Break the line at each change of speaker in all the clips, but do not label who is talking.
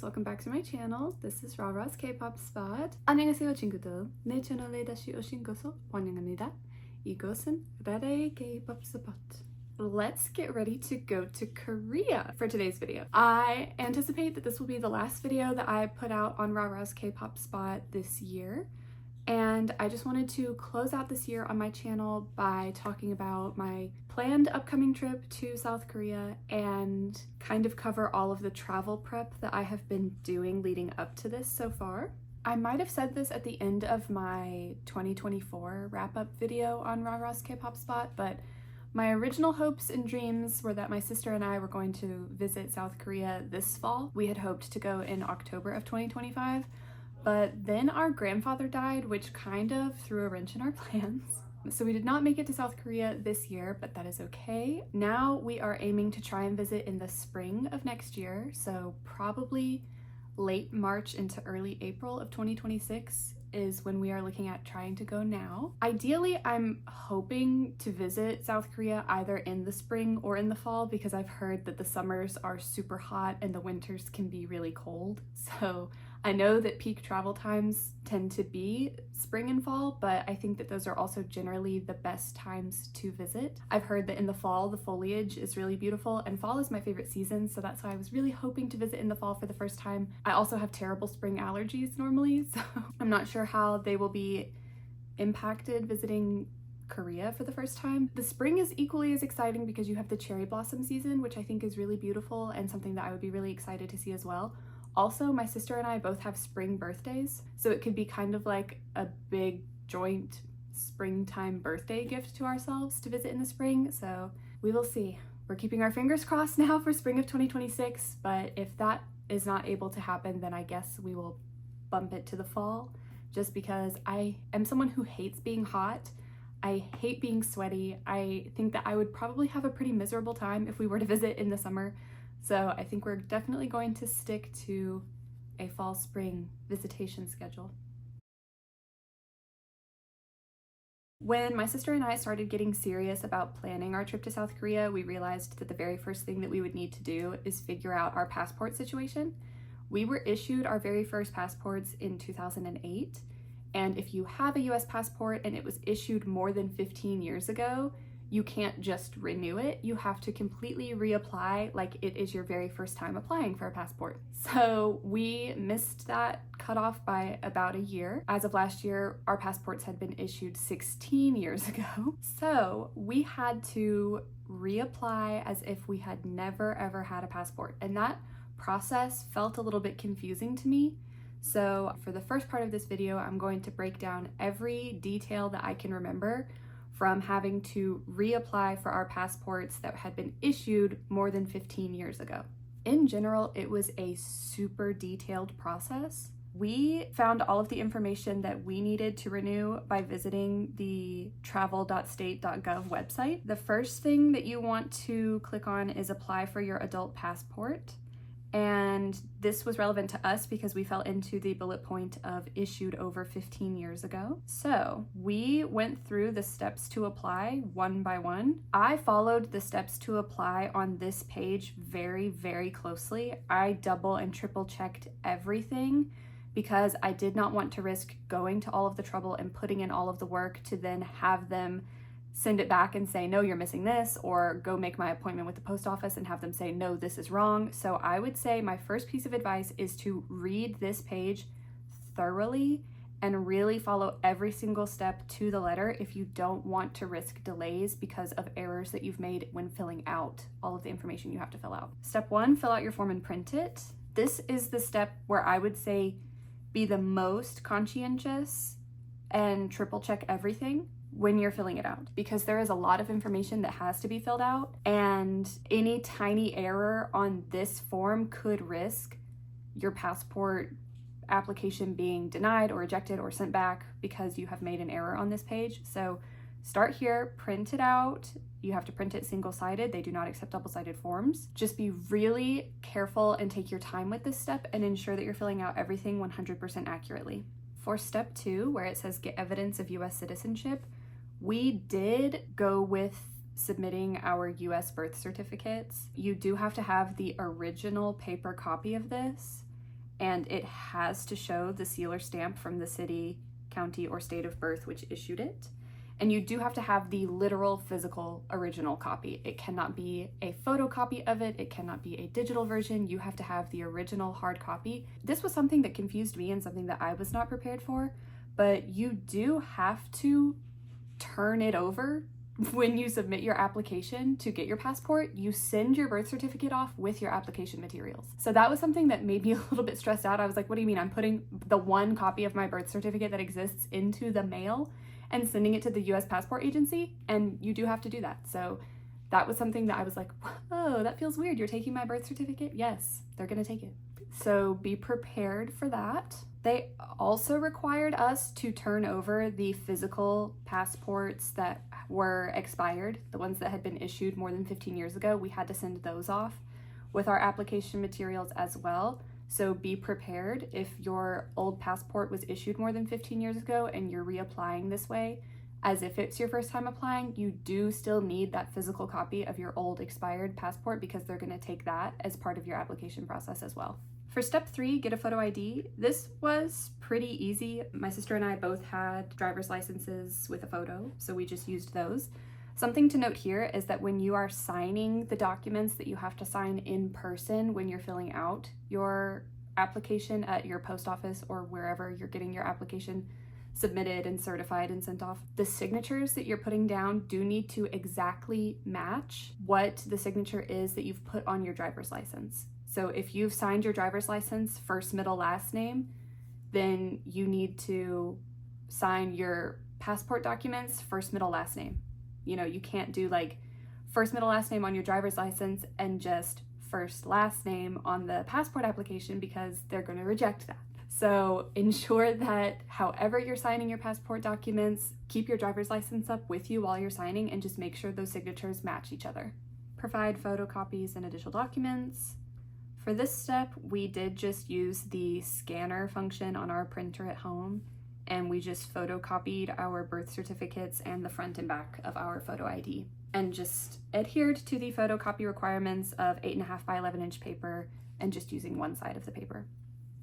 welcome back to my channel. This is raraskpopspot. 안녕하세요 친구들. 내 채널에 다시 오신 것을 환영합니다. 이곳은 raraskpopspot. Let's get ready to go to Korea for today's video. I anticipate that this will be the last video that I put out on raraskpopspot this year. And I just wanted to close out this year on my channel by talking about my planned upcoming trip to South Korea and kind of cover all of the travel prep that I have been doing leading up to this so far. I might have said this at the end of my 2024 wrap-up video on raraskpopspot, but my original hopes and dreams were that my sister and I were going to visit South Korea this fall. We had hoped to go in October of 2025. But then our grandfather died, which kind of threw a wrench in our plans. So we did not make it to South Korea this year, but that is okay. Now we are aiming to try and visit in the spring of next year, so probably late March into early April of 2026 is when we are looking at trying to go now. Ideally, I'm hoping to visit South Korea either in the spring or in the fall because I've heard that the summers are super hot and the winters can be really cold. So I know that peak travel times tend to be spring and fall, but I think that those are also generally the best times to visit. I've heard that in the fall, the foliage is really beautiful, and fall is my favorite season, so that's why I was really hoping to visit in the fall for the first time. I also have terrible spring allergies normally, so I'm not sure how they will be impacted visiting Korea for the first time. The spring is equally as exciting because you have the cherry blossom season, which I think is really beautiful and something that I would be really excited to see as well. Also, my sister and I both have spring birthdays, so it could be kind of like a big joint springtime birthday gift to ourselves to visit in the spring, so we will see. We're keeping our fingers crossed now for spring of 2026, but if that is not able to happen, then I guess we will bump it to the fall, just because I am someone who hates being hot. I hate being sweaty. I think that I would probably have a pretty miserable time if we were to visit in the summer. So I think we're definitely going to stick to a fall-spring visitation schedule. When my sister and I started getting serious about planning our trip to South Korea, we realized that the very first thing that we would need to do is figure out our passport situation. We were issued our very first passports in 2008, and if you have a US passport and it was issued more than 15 years ago, you can't just renew it. You have to completely reapply like it is your very first time applying for a passport. So we missed that cutoff by about a year. As of last year, our passports had been issued 16 years ago. So we had to reapply as if we had never ever had a passport. And that process felt a little bit confusing to me. So for the first part of this video, I'm going to break down every detail that I can remember from having to reapply for our passports that had been issued more than 15 years ago. In general, it was a super detailed process. We found all of the information that we needed to renew by visiting the travel.state.gov website. The first thing that you want to click on is apply for your adult passport. And this was relevant to us because we fell into the bullet point of issued over 15 years ago. So we went through the steps to apply one by one. I followed the steps to apply on this page very, very closely. I double and triple checked everything because I did not want to risk going to all of the trouble and putting in all of the work to then have them send it back and say, no, you're missing this, or go make my appointment with the post office and have them say, no, this is wrong. So I would say my first piece of advice is to read this page thoroughly and really follow every single step to the letter if you don't want to risk delays because of errors that you've made when filling out all of the information you have to fill out. Step 1, fill out your form and print it. This is the step where I would say be the most conscientious and triple check everything when you're filling it out, because there is a lot of information that has to be filled out, and any tiny error on this form could risk your passport application being denied or rejected or sent back because you have made an error on this page. So start here, print it out. You have to print it single-sided. They do not accept double-sided forms. Just be really careful and take your time with this step and ensure that you're filling out everything 100% accurately. For step 2, where it says get evidence of US citizenship, we did go with submitting our US birth certificates. You do have to have the original paper copy of this, and it has to show the seal or stamp from the city, county, or state of birth which issued it. And you do have to have the literal physical original copy. It cannot be a photocopy of it. It cannot be a digital version. You have to have the original hard copy. This was something that confused me and something that I was not prepared for, but you do have to turn it over when you submit your application to get your passport. You send your birth certificate off with your application materials. So that was something that made me a little bit stressed out. I was like, what do you mean? I'm putting the one copy of my birth certificate that exists into the mail and sending it to the US Passport Agency? And you do have to do that. So that was something that I was like, whoa, that feels weird. You're taking my birth certificate? Yes, they're gonna take it. So be prepared for that. They also required us to turn over the physical passports that were expired, the ones that had been issued more than 15 years ago. We had to send those off with our application materials as well. So be prepared if your old passport was issued more than 15 years ago and you're reapplying this way, as if it's your first time applying, you do still need that physical copy of your old expired passport because they're going to take that as part of your application process as well. For step 3, get a photo ID. This was pretty easy. My sister and I both had driver's licenses with a photo, so we just used those. Something to note here is that when you are signing the documents that you have to sign in person when you're filling out your application at your post office or wherever you're getting your application submitted and certified and sent off, the signatures that you're putting down do need to exactly match what the signature is that you've put on your driver's license. So if you've signed your driver's license first, middle, last name, then you need to sign your passport documents first, middle, last name. You know, you can't do like first, middle, last name on your driver's license and just first, last name on the passport application because they're going to reject that. So ensure that however you're signing your passport documents, keep your driver's license up with you while you're signing and just make sure those signatures match each other. Provide photocopies and additional documents. For this step, we did just use the scanner function on our printer at home, and we just photocopied our birth certificates and the front and back of our photo ID and just adhered to the photocopy requirements of 8.5 by 11 inch paper and just using one side of the paper.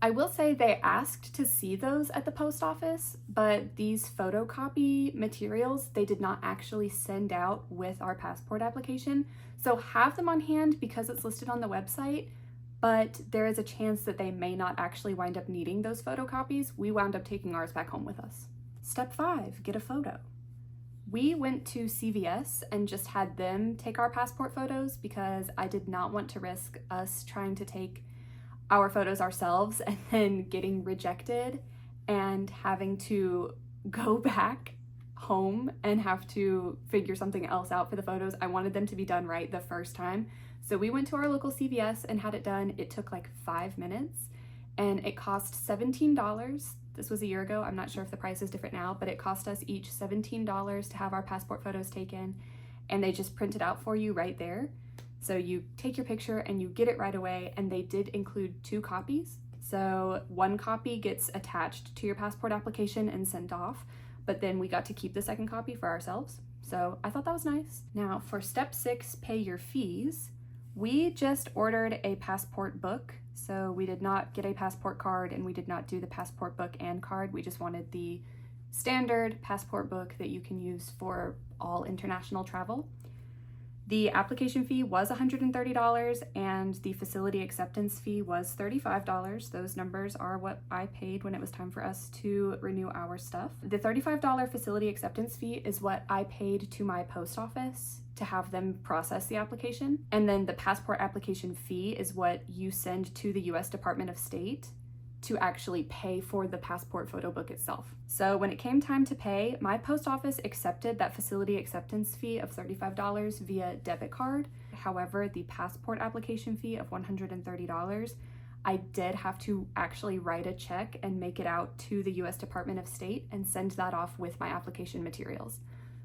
I will say they asked to see those at the post office, but these photocopy materials, they did not actually send out with our passport application. So have them on hand because it's listed on the website, but there is a chance that they may not actually wind up needing those photocopies. We wound up taking ours back home with us. Step 5, get a photo. We went to CVS and just had them take our passport photos because I did not want to risk us trying to take our photos ourselves and then getting rejected and having to go back home and have to figure something else out for the photos. I wanted them to be done right the first time. So we went to our local CVS and had it done. It took like 5 minutes and it cost $17. This was a year ago. I'm not sure if the price is different now, but it cost us each $17 to have our passport photos taken, and they just print it out for you right there. So you take your picture and you get it right away, and they did include 2 copies. So one copy gets attached to your passport application and sent off, but then we got to keep the second copy for ourselves. So I thought that was nice. Now for step 6, pay your fees. We just ordered a passport book. So we did not get a passport card and we did not do the passport book and card. We just wanted the standard passport book that you can use for all international travel. The application fee was $130 and the facility acceptance fee was $35. Those numbers are what I paid when it was time for us to renew our stuff. The $35 facility acceptance fee is what I paid to my post office to have them process the application. And then the passport application fee is what you send to the US Department of State to actually pay for the passport photo book itself. So when it came time to pay, my post office accepted that facility acceptance fee of $35 via debit card. However, the passport application fee of $130, I did have to actually write a check and make it out to the US Department of State and send that off with my application materials.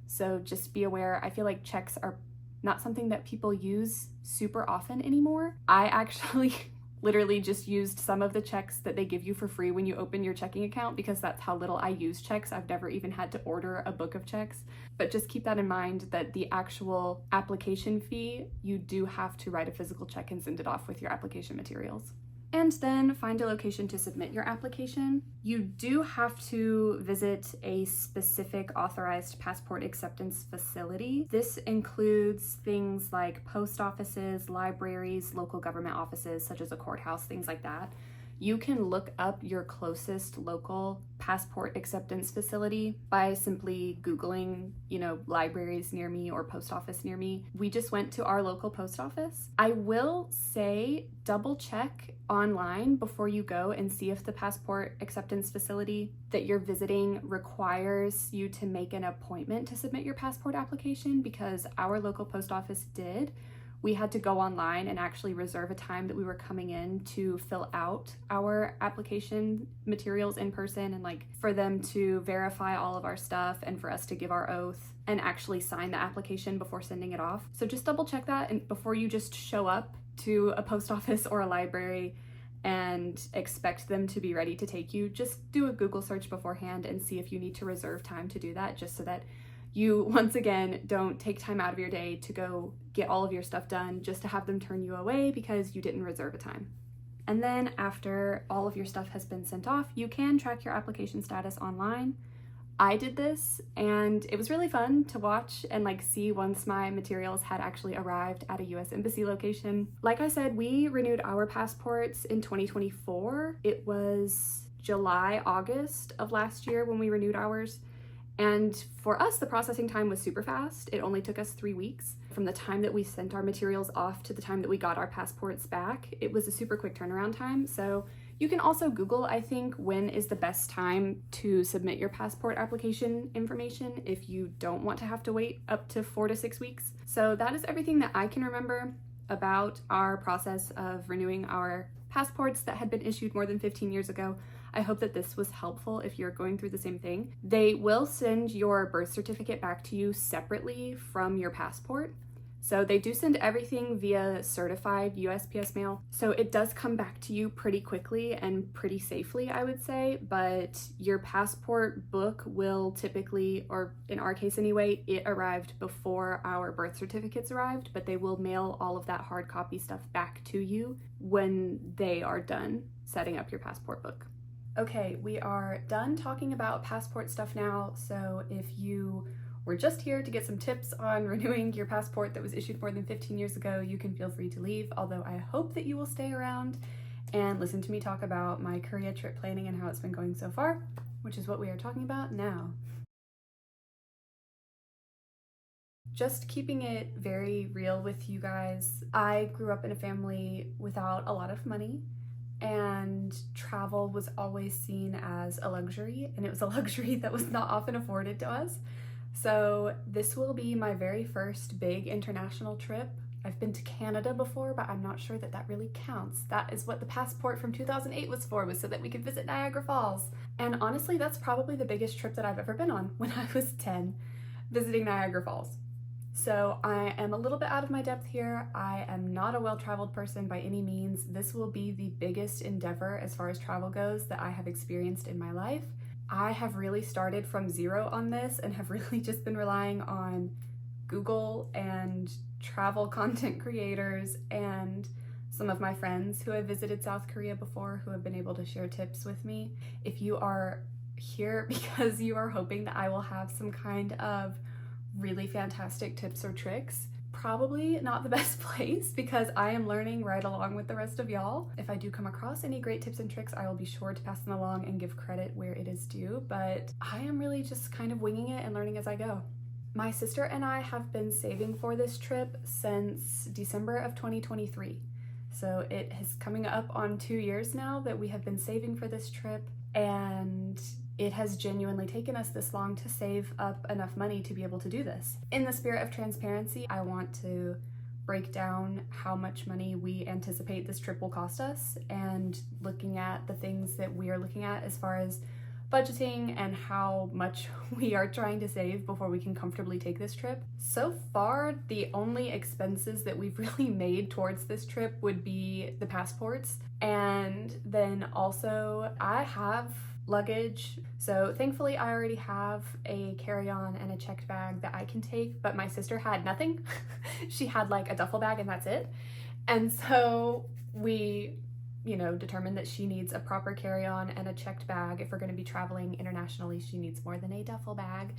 So just be aware, I feel like checks are not something that people use super often anymore. I actually literally just used some of the checks that they give you for free when you open your checking account because that's how little I use checks. I've never even had to order a book of checks. But just keep that in mind that the actual application fee, you do have to write a physical check and send it off with your application materials. and then find a location to submit your application. You do have to visit a specific authorized passport acceptance facility. This includes things like post offices, libraries, local government offices, such as a courthouse, things like that. You can look up your closest local passport acceptance facility by simply Googling, libraries near me or post office near me. We just went to our local post office. I will say double check online before you go and see if the passport acceptance facility that you're visiting requires you to make an appointment to submit your passport application, because our local post office did. We had to go online and actually reserve a time that we were coming in to fill out our application materials in person, and for them to verify all of our stuff and for us to give our oath and actually sign the application before sending it off. So just double check that and before you just show up to a post office or a library and expect them to be ready to take you. Just do a Google search beforehand and see if you need to reserve time to do that, just so that you, once again, don't take time out of your day to go get all of your stuff done just to have them turn you away because you didn't reserve a time. And then after all of your stuff has been sent off, you can track your application status online. I did this and it was really fun to watch and see once my materials had actually arrived at a US Embassy location. Like I said, we renewed our passports in 2024. It was July, August of last year when we renewed ours. And for us, the processing time was super fast. It only took us 3 weeks. From the time that we sent our materials off to the time that we got our passports back, it was a super quick turnaround time. So you can also Google, I think, when is the best time to submit your passport application information if you don't want to have to wait up to 4 to 6 weeks. So that is everything that I can remember about our process of renewing our passports that had been issued more than 15 years ago. I hope that this was helpful if you're going through the same thing. They will send your birth certificate back to you separately from your passport. So they do send everything via certified USPS mail. So it does come back to you pretty quickly and pretty safely, I would say, but your passport book will typically, or in our case anyway, it arrived before our birth certificates arrived, but they will mail all of that hard copy stuff back to you when they are done setting up your passport book. Okay, we are done talking about passport stuff now, so if you were just here to get some tips on renewing your passport that was issued more than 15 years ago, you can feel free to leave, although I hope that you will stay around and listen to me talk about my Korea trip planning and how it's been going so far, which is what we are talking about now. Just keeping it very real with you guys, I grew up in a family without a lot of money, and travel was always seen as a luxury, and it was a luxury that was not often afforded to us. So this will be my very first big international trip. I've been to Canada before, but I'm not sure that that really counts. That is what the passport from 2008 was for, was so that we could visit Niagara Falls. And honestly, that's probably the biggest trip that I've ever been on, when I was 10, visiting Niagara Falls. So I am a little bit out of my depth here. I am not a well-traveled person by any means. This will be the biggest endeavor as far as travel goes that I have experienced in my life. I have really started from zero on this and have really just been relying on Google and travel content creators and some of my friends who have visited South Korea before who have been able to share tips with me. If you are here because you are hoping that I will have some kind of really fantastic tips or tricks, probably not the best place, because I am learning right along with the rest of y'all. If I do come across any great tips and tricks, I will be sure to pass them along and give credit where it is due, but I am really just kind of winging it and learning as I go. My sister and I have been saving for this trip since December of 2023. So it is coming up on 2 years now that we have been saving for this trip, and it has genuinely taken us this long to save up enough money to be able to do this. In the spirit of transparency, I want to break down how much money we anticipate this trip will cost us, and looking at the things that we are looking at as far as budgeting and how much we are trying to save before we can comfortably take this trip. So far, the only expenses that we've really made towards this trip would be the passports, and then also I have luggage. So thankfully I already have a carry-on and a checked bag that I can take, but my sister had nothing. She had like a duffel bag and that's it. And so we, determined that she needs a proper carry-on and a checked bag. If we're going to be traveling internationally, she needs more than a duffel bag.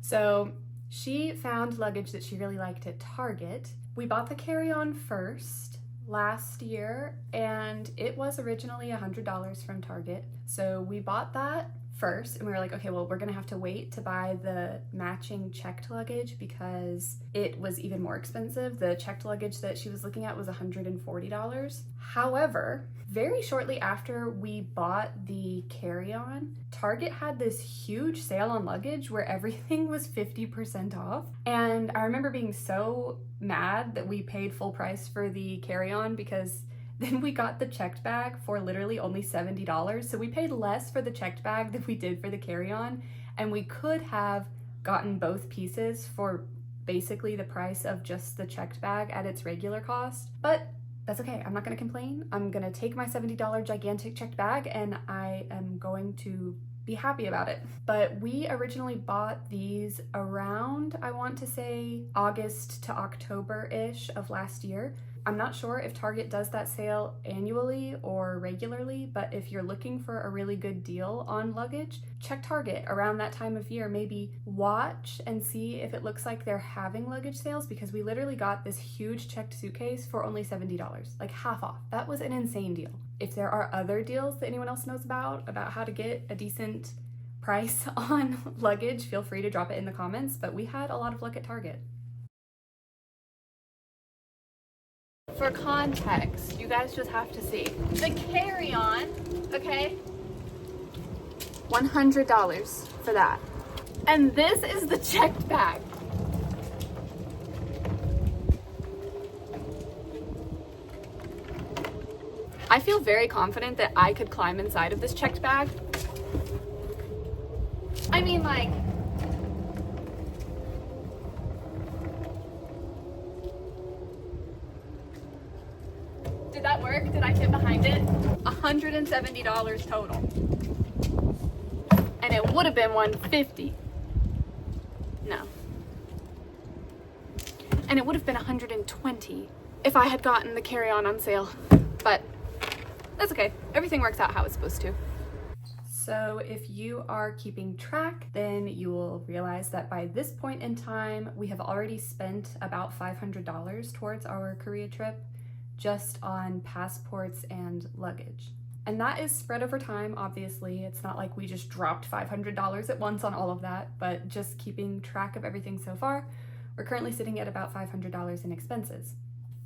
So she found luggage that she really liked at Target. We bought the carry-on first last year, and it was originally $100 from Target. So we bought that first, and we were like, okay, well, we're gonna have to wait to buy the matching checked luggage because it was even more expensive. The checked luggage that she was looking at was $140. However, very shortly after we bought the carry-on, Target had this huge sale on luggage where everything was 50% off. And I remember being so mad that we paid full price for the carry-on because then we got the checked bag for literally only $70. So we paid less for the checked bag than we did for the carry-on. And we could have gotten both pieces for basically the price of just the checked bag at its regular cost. But that's okay, I'm not gonna complain. I'm gonna take my $70 gigantic checked bag and I am going to be happy about it. But we originally bought these around, I want to say, August to October-ish of last year. I'm not sure if Target does that sale annually or regularly, but if you're looking for a really good deal on luggage, check Target around that time of year. Maybe watch and see if it looks like they're having luggage sales, because we literally got this huge checked suitcase for only $70, like half off. That was an insane deal. If there are other deals that anyone else knows about how to get a decent price on luggage, feel free to drop it in the comments, but we had a lot of luck at Target. For context, you guys just have to see. The carry-on, okay? $100 for that. And this is the checked bag. I feel very confident that I could climb inside of this checked bag. I mean, like, did that work? Did I fit behind it? $170 total. And it would have been $150. No. And it would have been $120 if I had gotten the carry-on sale. But that's okay. Everything works out how it's supposed to. So if you are keeping track, then you will realize that by this point in time, we have already spent about $500 towards our Korea trip, just on passports and luggage. And that is spread over time, obviously. It's not like we just dropped $500 at once on all of that, but just keeping track of everything so far, we're currently sitting at about $500 in expenses.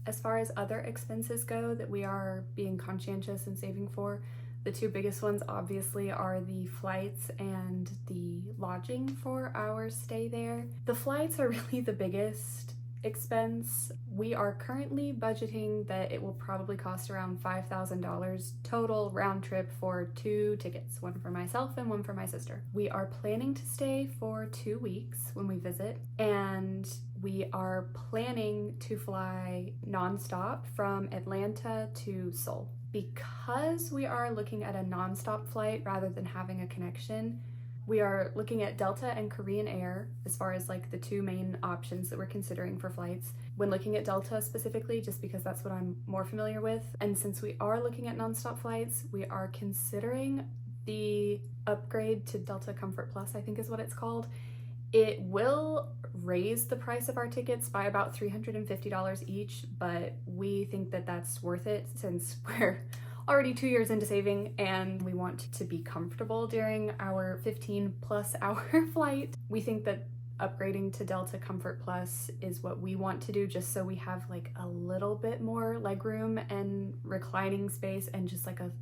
As far as other expenses go that we are being conscientious and saving for, the two biggest ones obviously are the flights and the lodging for our stay there. The flights are really the biggest expense. We are currently budgeting that it will probably cost around $5,000 total round trip for 2 tickets, one for myself and one for my sister. We are planning to stay for 2 weeks when we visit, and we are planning to fly nonstop from Atlanta to Seoul. Because we are looking at a nonstop flight rather than having a connection, we are looking at Delta and Korean Air as far as like the 2 main options that we're considering for flights. When looking at Delta specifically, just because that's what I'm more familiar with, and since we are looking at nonstop flights, we are considering the upgrade to Delta Comfort Plus, I think is what it's called. It will raise the price of our tickets by about $350 each, but we think that that's worth it since we're already 2 years into saving and we want to be comfortable during our 15+ hour flight. We think that upgrading to Delta Comfort Plus is what we want to do, just so we have like a little bit more legroom and reclining space and just like a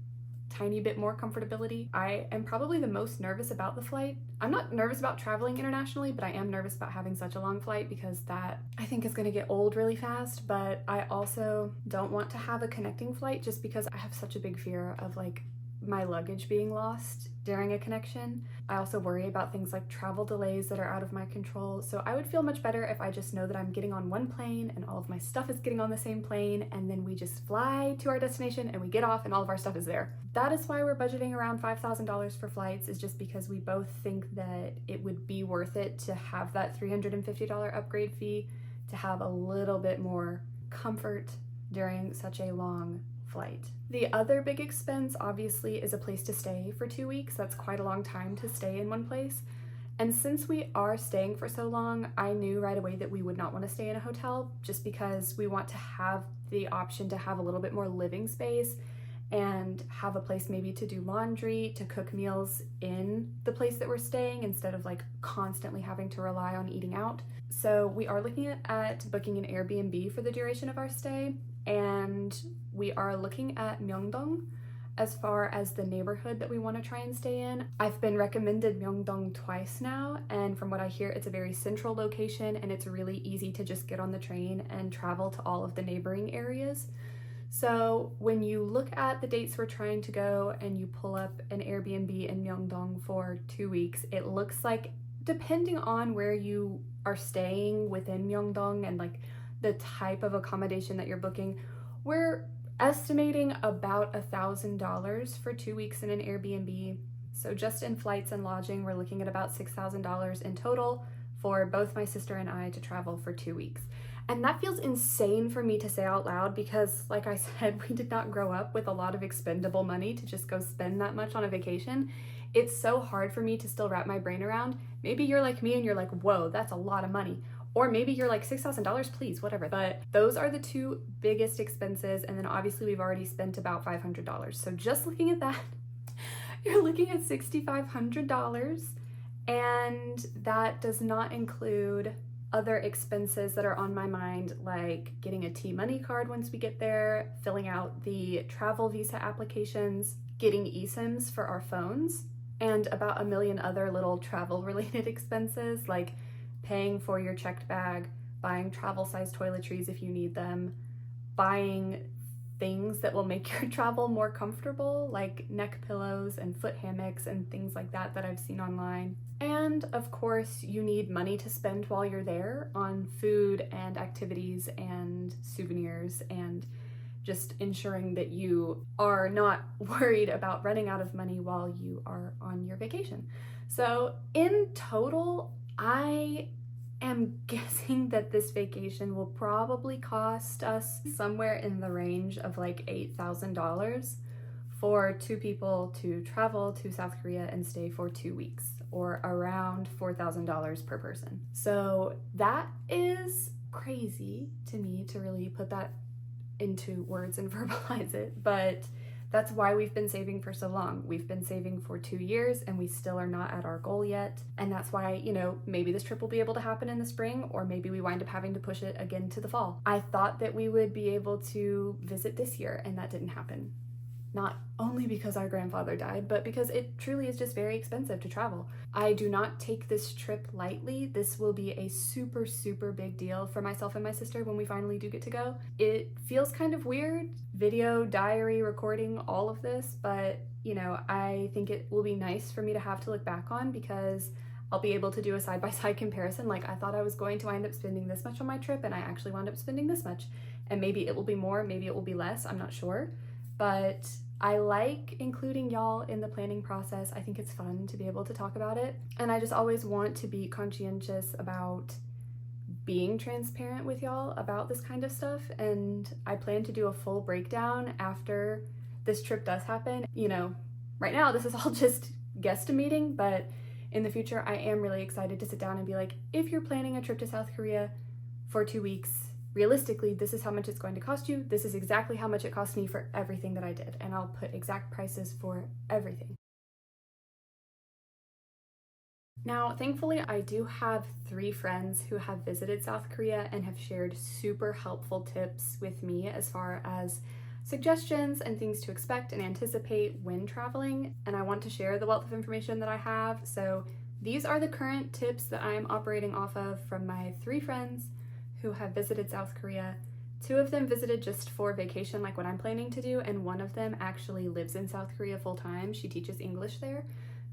tiny bit more comfortability. I am probably the most nervous about the flight. I'm not nervous about traveling internationally, but I am nervous about having such a long flight because that I think is going to get old really fast. But I also don't want to have a connecting flight just because I have such a big fear of like my luggage being lost during a connection. I also worry about things like travel delays that are out of my control. So I would feel much better if I just know that I'm getting on one plane and all of my stuff is getting on the same plane, and then we just fly to our destination and we get off and all of our stuff is there. That is why we're budgeting around $5,000 for flights, is just because we both think that it would be worth it to have that $350 upgrade fee to have a little bit more comfort during such a long flight. flight. The other big expense obviously is a place to stay for 2 weeks. That's quite a long time to stay in one place. And since we are staying for so long, I knew right away that we would not want to stay in a hotel just because we want to have the option to have a little bit more living space and have a place maybe to do laundry, to cook meals in the place that we're staying instead of like constantly having to rely on eating out. So we are looking at booking an Airbnb for the duration of our stay, and we are looking at Myeongdong as far as the neighborhood that we want to try and stay in. I've been recommended Myeongdong twice now, and from what I hear, it's a very central location and it's really easy to just get on the train and travel to all of the neighboring areas. So when you look at the dates we're trying to go and you pull up an Airbnb in Myeongdong for 2 weeks, it looks like, depending on where you are staying within Myeongdong and like the type of accommodation that you're booking, we're estimating about $1,000 for 2 weeks in an Airbnb. So just in flights and lodging, we're looking at about $6,000 in total for both my sister and I to travel for 2 weeks. And that feels insane for me to say out loud because, like I said, we did not grow up with a lot of expendable money to just go spend that much on a vacation. It's so hard for me to still wrap my brain around. Maybe you're like me and you're like, whoa, that's a lot of money. Or maybe you're like, $6,000, please, whatever. But those are the two biggest expenses. And then obviously we've already spent about $500. So just looking at that, you're looking at $6,500. And that does not include other expenses that are on my mind, like getting a T-Money card once we get there, filling out the travel visa applications, getting eSIMs for our phones, and about a million other little travel-related expenses, like paying for your checked bag, buying travel-sized toiletries if you need them, buying things that will make your travel more comfortable, like neck pillows and foot hammocks and things like that that I've seen online. And of course, you need money to spend while you're there on food and activities and souvenirs and just ensuring that you are not worried about running out of money while you are on your vacation. So in total, I am guessing that this vacation will probably cost us somewhere in the range of like $8,000 for 2 people to travel to South Korea and stay for 2 weeks, or around $4,000 per person. So that is crazy to me to really put that into words and verbalize it, but that's why we've been saving for so long. We've been saving for 2 years and we still are not at our goal yet. And that's why, maybe this trip will be able to happen in the spring, or maybe we wind up having to push it again to the fall. I thought that we would be able to visit this year, and that didn't happen. Not only because our grandfather died, but because it truly is just very expensive to travel. I do not take this trip lightly. This will be a super, super big deal for myself and my sister when we finally do get to go. It feels kind of weird, video, diary, recording, all of this, but I think it will be nice for me to have to look back on because I'll be able to do a side-by-side comparison. Like, I thought I was going to wind up spending this much on my trip and I actually wound up spending this much. And maybe it will be more, maybe it will be less, I'm not sure. But I like including y'all in the planning process. I think it's fun to be able to talk about it. And I just always want to be conscientious about being transparent with y'all about this kind of stuff. And I plan to do a full breakdown after this trip does happen. Right now this is all just guesstimating, but in the future I am really excited to sit down and be like, if you're planning a trip to South Korea for 2 weeks, realistically, this is how much it's going to cost you. This is exactly how much it cost me for everything that I did. And I'll put exact prices for everything. Now, thankfully, I do have 3 friends who have visited South Korea and have shared super helpful tips with me as far as suggestions and things to expect and anticipate when traveling. And I want to share the wealth of information that I have. So these are the current tips that I'm operating off of from my 3 friends who have visited South Korea. 2 of them visited just for vacation, like what I'm planning to do, and 1 of them actually lives in South Korea full time. She teaches English there.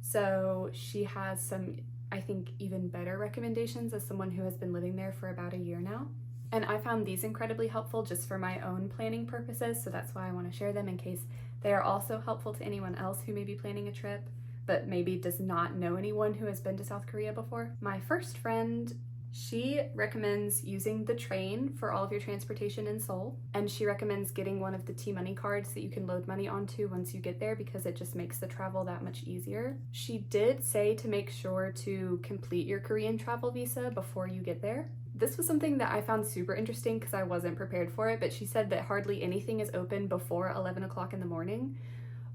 So she has some, I think, even better recommendations as someone who has been living there for about a year now. And I found these incredibly helpful just for my own planning purposes, so that's why I want to share them in case they are also helpful to anyone else who may be planning a trip, but maybe does not know anyone who has been to South Korea before. My first friend, She recommends using the train for all of your transportation in Seoul, and she recommends getting one of the T-Money cards that you can load money onto once you get there because it just makes the travel that much easier. She did say to make sure to complete your Korean travel visa before you get there. This was something that I found super interesting because I wasn't prepared for it, but she said that hardly anything is open before 11 o'clock in the morning,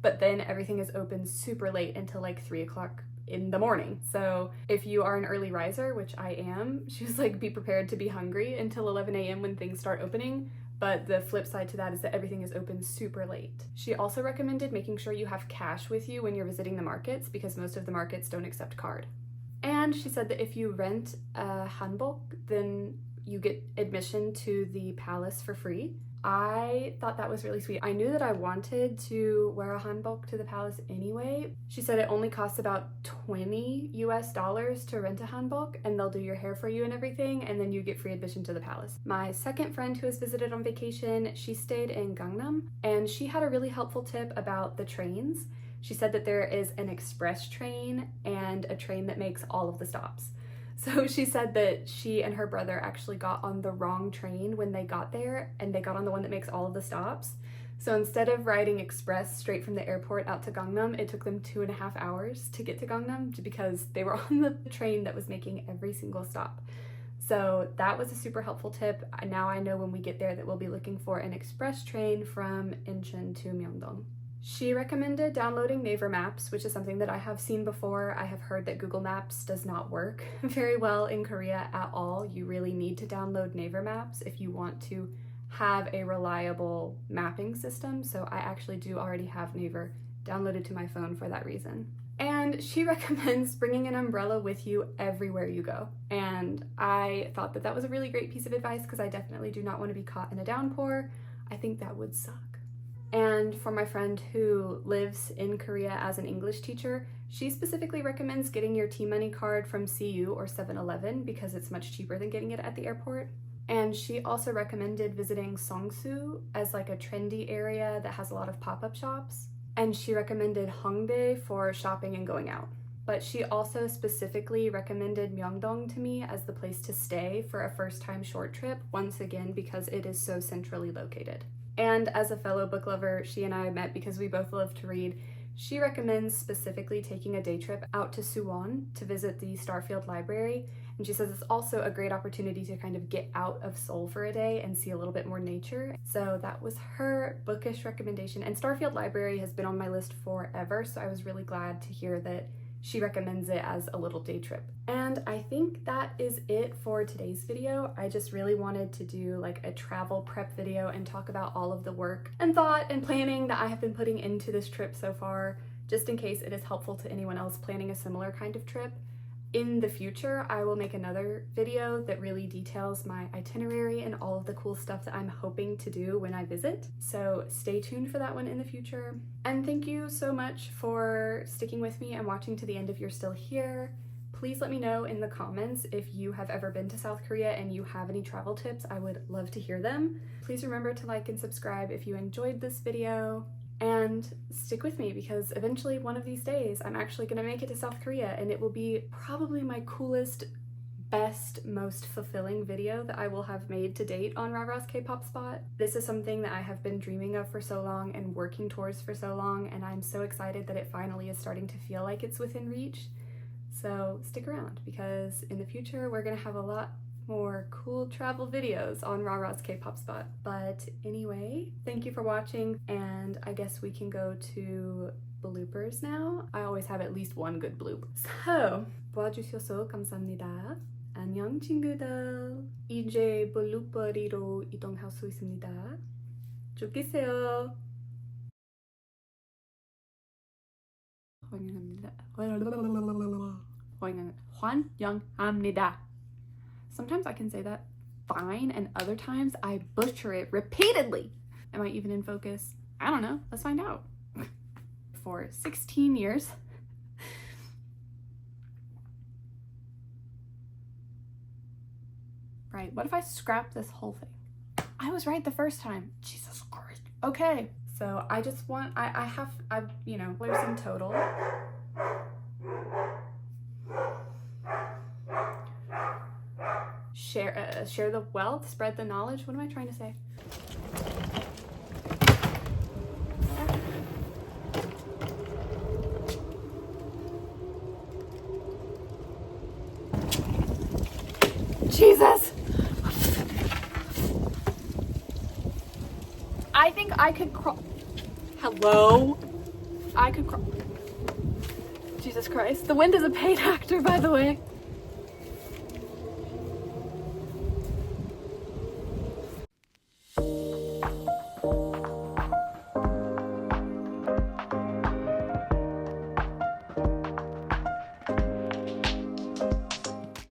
but then everything is open super late until like 3 o'clock in the morning. So if you are an early riser, which I am, she was like, be prepared to be hungry until 11 a.m. when things start opening. But the flip side to that is that everything is open super late. She also recommended making sure you have cash with you when you're visiting the markets because most of the markets don't accept card. And she said that if you rent a hanbok, then you get admission to the palace for free. I thought that was really sweet. I knew that I wanted to wear a hanbok to the palace anyway. She said it only costs about $20 to rent a hanbok, and they'll do your hair for you and everything, and then you get free admission to the palace. My second friend who has visited on vacation, she stayed in Gangnam, and she had a really helpful tip about the trains. She said that there is an express train and a train that makes all of the stops. So she said that she and her brother actually got on the wrong train when they got there, and they got on the one that makes all of the stops. So instead of riding express straight from the airport out to Gangnam, it took them 2.5 hours to get to Gangnam because they were on the train that was making every single stop. So that was a super helpful tip. Now I know when we get there that we'll be looking for an express train from Incheon to Myeongdong. She recommended downloading Naver Maps, which is something that I have seen before. I have heard that Google Maps does not work very well in Korea at all. You really need to download Naver Maps if you want to have a reliable mapping system. So I actually do already have Naver downloaded to my phone for that reason. And she recommends bringing an umbrella with you everywhere you go. And I thought that that was a really great piece of advice because I definitely do not want to be caught in a downpour. I think that would suck. And for my friend who lives in Korea as an English teacher, she specifically recommends getting your T-Money card from CU or 7-Eleven because it's much cheaper than getting it at the airport. And she also recommended visiting Seongsu as like a trendy area that has a lot of pop-up shops. And she recommended Hongdae for shopping and going out. But she also specifically recommended Myeongdong to me as the place to stay for a first-time short trip, once again because it is so centrally located. And as a fellow book lover, she and I met because we both love to read. She recommends specifically taking a day trip out to Suwon to visit the Starfield Library. And she says it's also a great opportunity to kind of get out of Seoul for a day and see a little bit more nature. So that was her bookish recommendation. And Starfield Library has been on my list forever, so I was really glad to hear that she recommends it as a little day trip. And I think that is it for today's video. I just really wanted to do like a travel prep video and talk about all of the work and thought and planning that I have been putting into this trip so far, just in case it is helpful to anyone else planning a similar kind of trip. In the future, I will make another video that really details my itinerary and all of the cool stuff that I'm hoping to do when I visit. So stay tuned for that one in the future. And thank you so much for sticking with me and watching to the end if you're still here. Please let me know in the comments if you have ever been to South Korea and you have any travel tips. I would love to hear them. Please remember to like and subscribe if you enjoyed this video. And stick with me because eventually one of these days I'm actually gonna make it to South Korea and it will be probably my coolest, best, most fulfilling video that I will have made to date on raraskpopspot. This is something that I have been dreaming of for so long and working towards for so long, and I'm so excited that it finally is starting to feel like it's within reach. So stick around because in the future we're gonna have a lot more cool travel videos on raraskpopspot. But anyway, thank you for watching, and I guess we can go to bloopers now. I always have at least one good bloop. So, 봐주셔서 감사합니다. 안녕 친구들. 이제 블루버리로 이동할 수 있습니다. 좋겠어요. 환영합니다. Sometimes I can say that fine, and other times I butcher it repeatedly. Am I even in focus? I don't know. Let's find out. For 16 years. Right, what if I scrap this whole thing? I was right the first time. Jesus Christ. Okay, so I just want, you know, there's in total. share the wealth, spread the knowledge. What am I trying to say? Jesus! I think I could crawl. Hello? I could crawl. Jesus Christ. The wind is a paid actor, by the way.